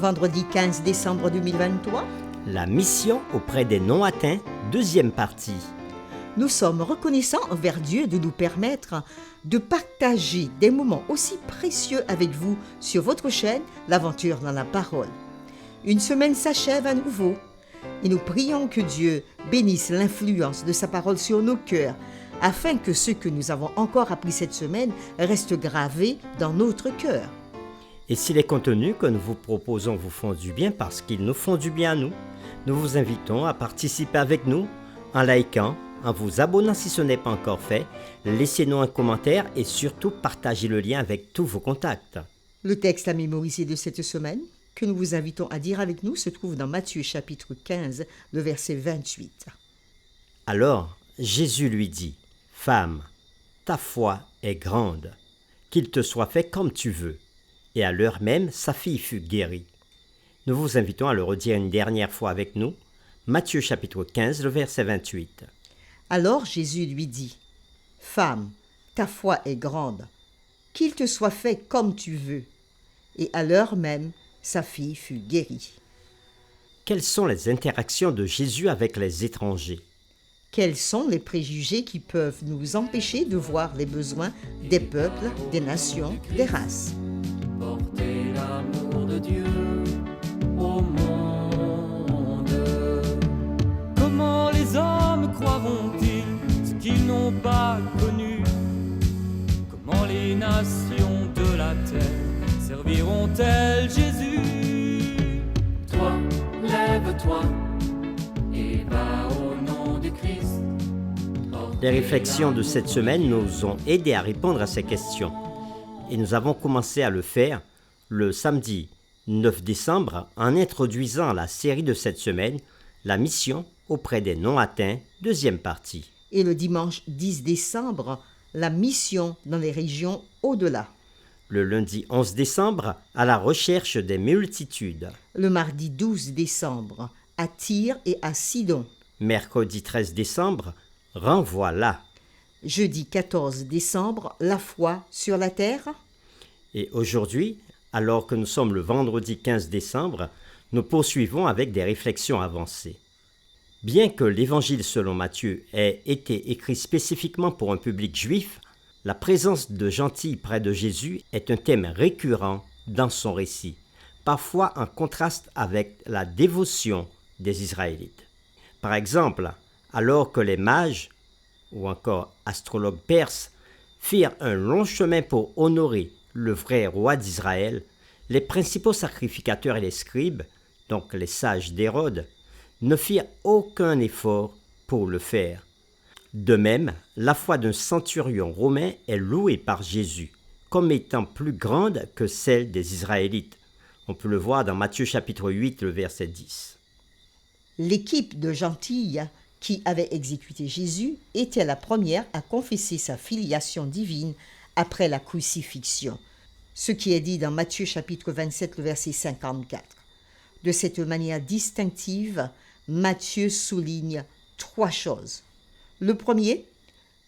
Vendredi 15 décembre 2023. La mission auprès des non-atteints, deuxième partie. Nous sommes reconnaissants envers Dieu de nous permettre de partager des moments aussi précieux avec vous sur votre chaîne, l'Aventure dans la Parole. Une semaine s'achève à nouveau et nous prions que Dieu bénisse l'influence de sa parole sur nos cœurs afin que ce que nous avons encore appris cette semaine reste gravé dans notre cœur. Et si les contenus que nous vous proposons vous font du bien parce qu'ils nous font du bien à nous, nous vous invitons à participer avec nous en likant, en vous abonnant si ce n'est pas encore fait, laissez-nous un commentaire et surtout partagez le lien avec tous vos contacts. Le texte à mémoriser de cette semaine, que nous vous invitons à dire avec nous, se trouve dans Matthieu chapitre 15, le verset 28. Alors Jésus lui dit, « Femme, ta foi est grande, qu'il te soit fait comme tu veux. » Et à l'heure même, sa fille fut guérie. Nous vous invitons à le redire une dernière fois avec nous. Matthieu chapitre 15, le verset 28. Alors Jésus lui dit, « Femme, ta foi est grande, qu'il te soit fait comme tu veux. » Et à l'heure même, sa fille fut guérie. Quelles sont les interactions de Jésus avec les étrangers? Quels sont les préjugés qui peuvent nous empêcher de voir les besoins des peuples, des nations, des races? Porter l'amour de Dieu au monde. Comment les hommes croiront-ils ce qu'ils n'ont pas connu? Comment les nations de la terre serviront-elles Jésus? Toi, lève-toi et va au nom du Christ. Les réflexions de cette semaine nous ont aidés à répondre à ces questions. Et nous avons commencé à le faire le samedi 9 décembre en introduisant la série de cette semaine, la mission auprès des non-atteints, deuxième partie. Et le dimanche 10 décembre, la mission dans les régions au-delà. Le lundi 11 décembre, à la recherche des multitudes. Le mardi 12 décembre, à Tyr et à Sidon. Mercredi 13 décembre, renvoie là. Jeudi 14 décembre, la foi sur la terre. Et aujourd'hui, alors que nous sommes le vendredi 15 décembre, nous poursuivons avec des réflexions avancées. Bien que l'évangile selon Matthieu ait été écrit spécifiquement pour un public juif, la présence de gentils près de Jésus est un thème récurrent dans son récit, parfois en contraste avec la dévotion des Israélites. Par exemple, alors que les mages ou encore astrologues perses, firent un long chemin pour honorer le vrai roi d'Israël, les principaux sacrificateurs et les scribes, donc les sages d'Hérode, ne firent aucun effort pour le faire. De même, la foi d'un centurion romain est louée par Jésus comme étant plus grande que celle des Israélites. On peut le voir dans Matthieu chapitre 8, le verset 10. L'équipe de gentils qui avait exécuté Jésus était la première à confesser sa filiation divine après la crucifixion, ce qui est dit dans Matthieu chapitre 27, le verset 54. De cette manière distinctive, Matthieu souligne 3 choses. Le premier,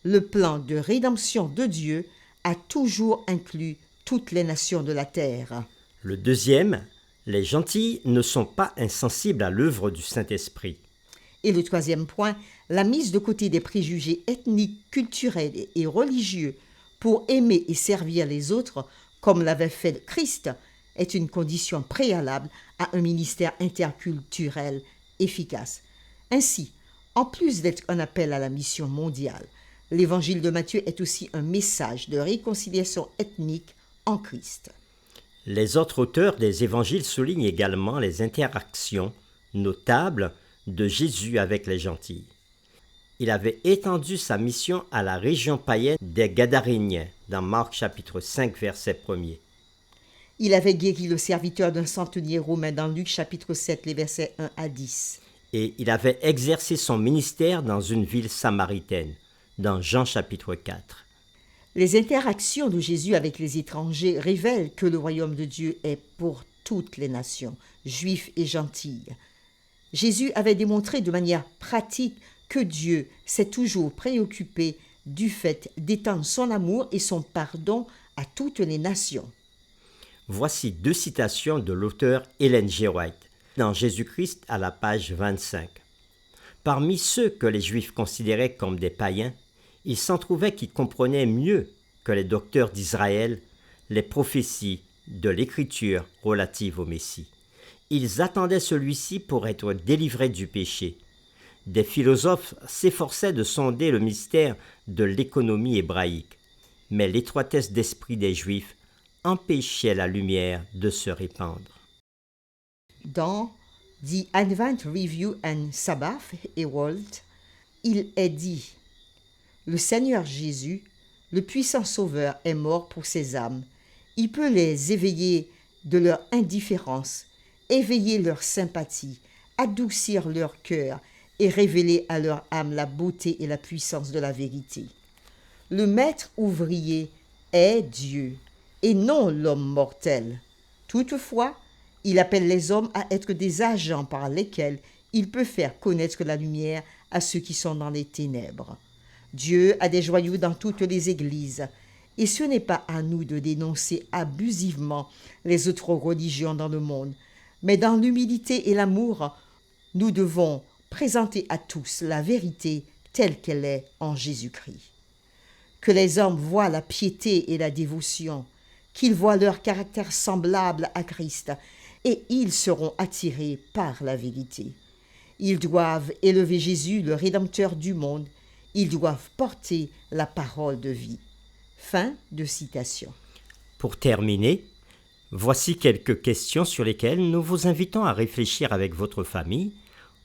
le plan de rédemption de Dieu a toujours inclus toutes les nations de la terre. Le deuxième, les gentils ne sont pas insensibles à l'œuvre du Saint-Esprit. Et le troisième point, la mise de côté des préjugés ethniques, culturels et religieux pour aimer et servir les autres, comme l'avait fait Christ, est une condition préalable à un ministère interculturel efficace. Ainsi, en plus d'être un appel à la mission mondiale, l'évangile de Matthieu est aussi un message de réconciliation ethnique en Christ. Les autres auteurs des évangiles soulignent également les interactions notables de Jésus avec les gentils. Il avait étendu sa mission à la région païenne des Gadaréniens, dans Marc chapitre 5, verset 1er. Il avait guéri le serviteur d'un centenier romain dans Luc chapitre 7, les versets 1 à 10. Et il avait exercé son ministère dans une ville samaritaine, dans Jean chapitre 4. Les interactions de Jésus avec les étrangers révèlent que le royaume de Dieu est pour toutes les nations, juifs et gentils. Jésus avait démontré de manière pratique que Dieu s'est toujours préoccupé du fait d'étendre son amour et son pardon à toutes les nations. voici 2 citations de l'auteur Ellen G. White dans Jésus-Christ à la page 25. Parmi ceux que les Juifs considéraient comme des païens, il s'en trouvait qui comprenaient mieux que les docteurs d'Israël les prophéties de l'Écriture relatives au Messie. Ils attendaient celui-ci pour être délivrés du péché. Des philosophes s'efforçaient de sonder le mystère de l'économie hébraïque, mais l'étroitesse d'esprit des Juifs empêchait la lumière de se répandre. Dans The Advent Review and Sabbath Herald, il est dit « Le Seigneur Jésus, le puissant Sauveur, est mort pour ses âmes. Il peut les éveiller de leur indifférence, éveiller leur sympathie, adoucir leur cœur et révéler à leur âme la beauté et la puissance de la vérité. Le maître ouvrier est Dieu et non l'homme mortel. Toutefois, il appelle les hommes à être des agents par lesquels il peut faire connaître la lumière à ceux qui sont dans les ténèbres. Dieu a des joyaux dans toutes les églises, et ce n'est pas à nous de dénoncer abusivement les autres religions dans le monde, mais dans l'humilité et l'amour, nous devons présenter à tous la vérité telle qu'elle est en Jésus-Christ. Que les hommes voient la piété et la dévotion, qu'ils voient leur caractère semblable à Christ, et ils seront attirés par la vérité. Ils doivent élever Jésus, le Rédempteur du monde. Ils doivent porter la parole de vie. » Fin de citation. Pour terminer, voici quelques questions sur lesquelles nous vous invitons à réfléchir avec votre famille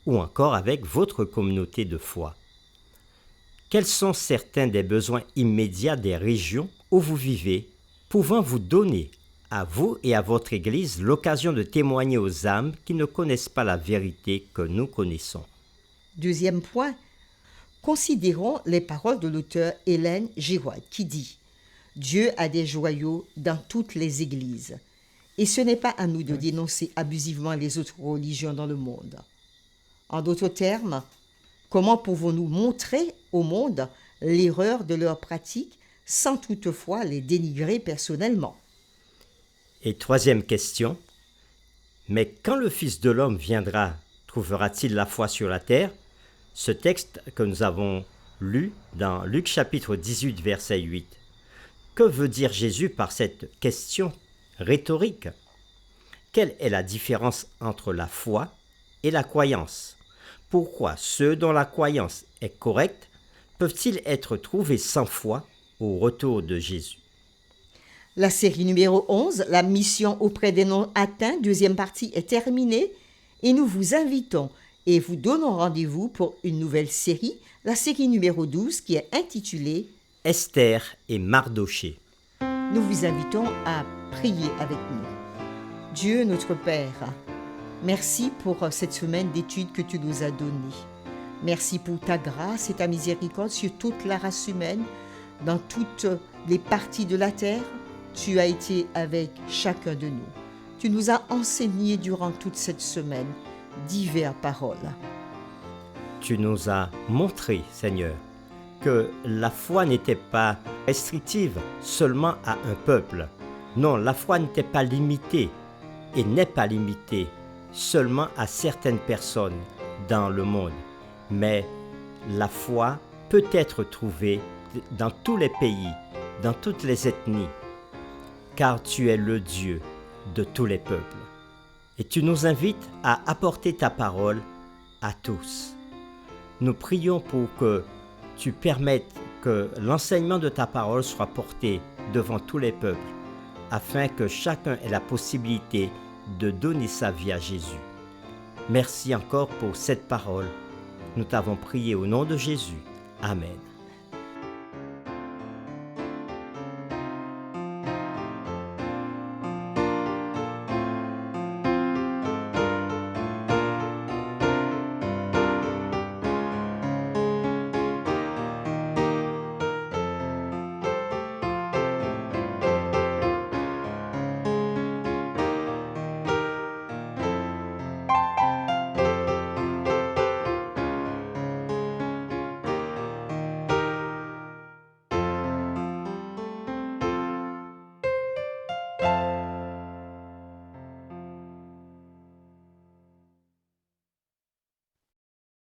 ou encore avec votre communauté de foi. Quels sont certains des besoins immédiats des régions où vous vivez, pouvant vous donner à vous et à votre Église l'occasion de témoigner aux âmes qui ne connaissent pas la vérité que nous connaissons? Deuxième point, considérons les paroles de l'auteur Ellen G. White qui dit « Dieu a des joyaux dans toutes les églises, et ce n'est pas à nous de dénoncer abusivement les autres religions dans le monde. » En d'autres termes, comment pouvons-nous montrer au monde l'erreur de leurs pratiques sans toutefois les dénigrer personnellement? Et troisième question, mais quand le Fils de l'homme viendra, trouvera-t-il la foi sur la terre? Ce texte que nous avons lu dans Luc chapitre 18, verset 8. Que veut dire Jésus par cette question rhétorique? Quelle est la différence entre la foi et la croyance? Pourquoi ceux dont la croyance est correcte peuvent-ils être trouvés sans foi au retour de Jésus? La série numéro 11, la mission auprès des non-atteints, deuxième partie, est terminée et nous vous invitons et vous donnons rendez-vous pour une nouvelle série, la série numéro 12 qui est intitulée Esther et Mardochée. Nous vous invitons à prier avec nous. Dieu notre Père, merci pour cette semaine d'études que tu nous as donnée. Merci pour ta grâce et ta miséricorde sur toute la race humaine, dans toutes les parties de la terre. Tu as été avec chacun de nous. Tu nous as enseigné durant toute cette semaine diverses paroles. Tu nous as montré, Seigneur, que la foi n'était pas restrictive seulement à un peuple. Non, la foi n'était pas limitée et n'est pas limitée seulement à certaines personnes dans le monde. Mais la foi peut être trouvée dans tous les pays, dans toutes les ethnies, car tu es le Dieu de tous les peuples. Et tu nous invites à apporter ta parole à tous. Nous prions pour que tu permettes que l'enseignement de ta parole soit porté devant tous les peuples, afin que chacun ait la possibilité de donner sa vie à Jésus. Merci encore pour cette parole. Nous t'avons prié au nom de Jésus. Amen.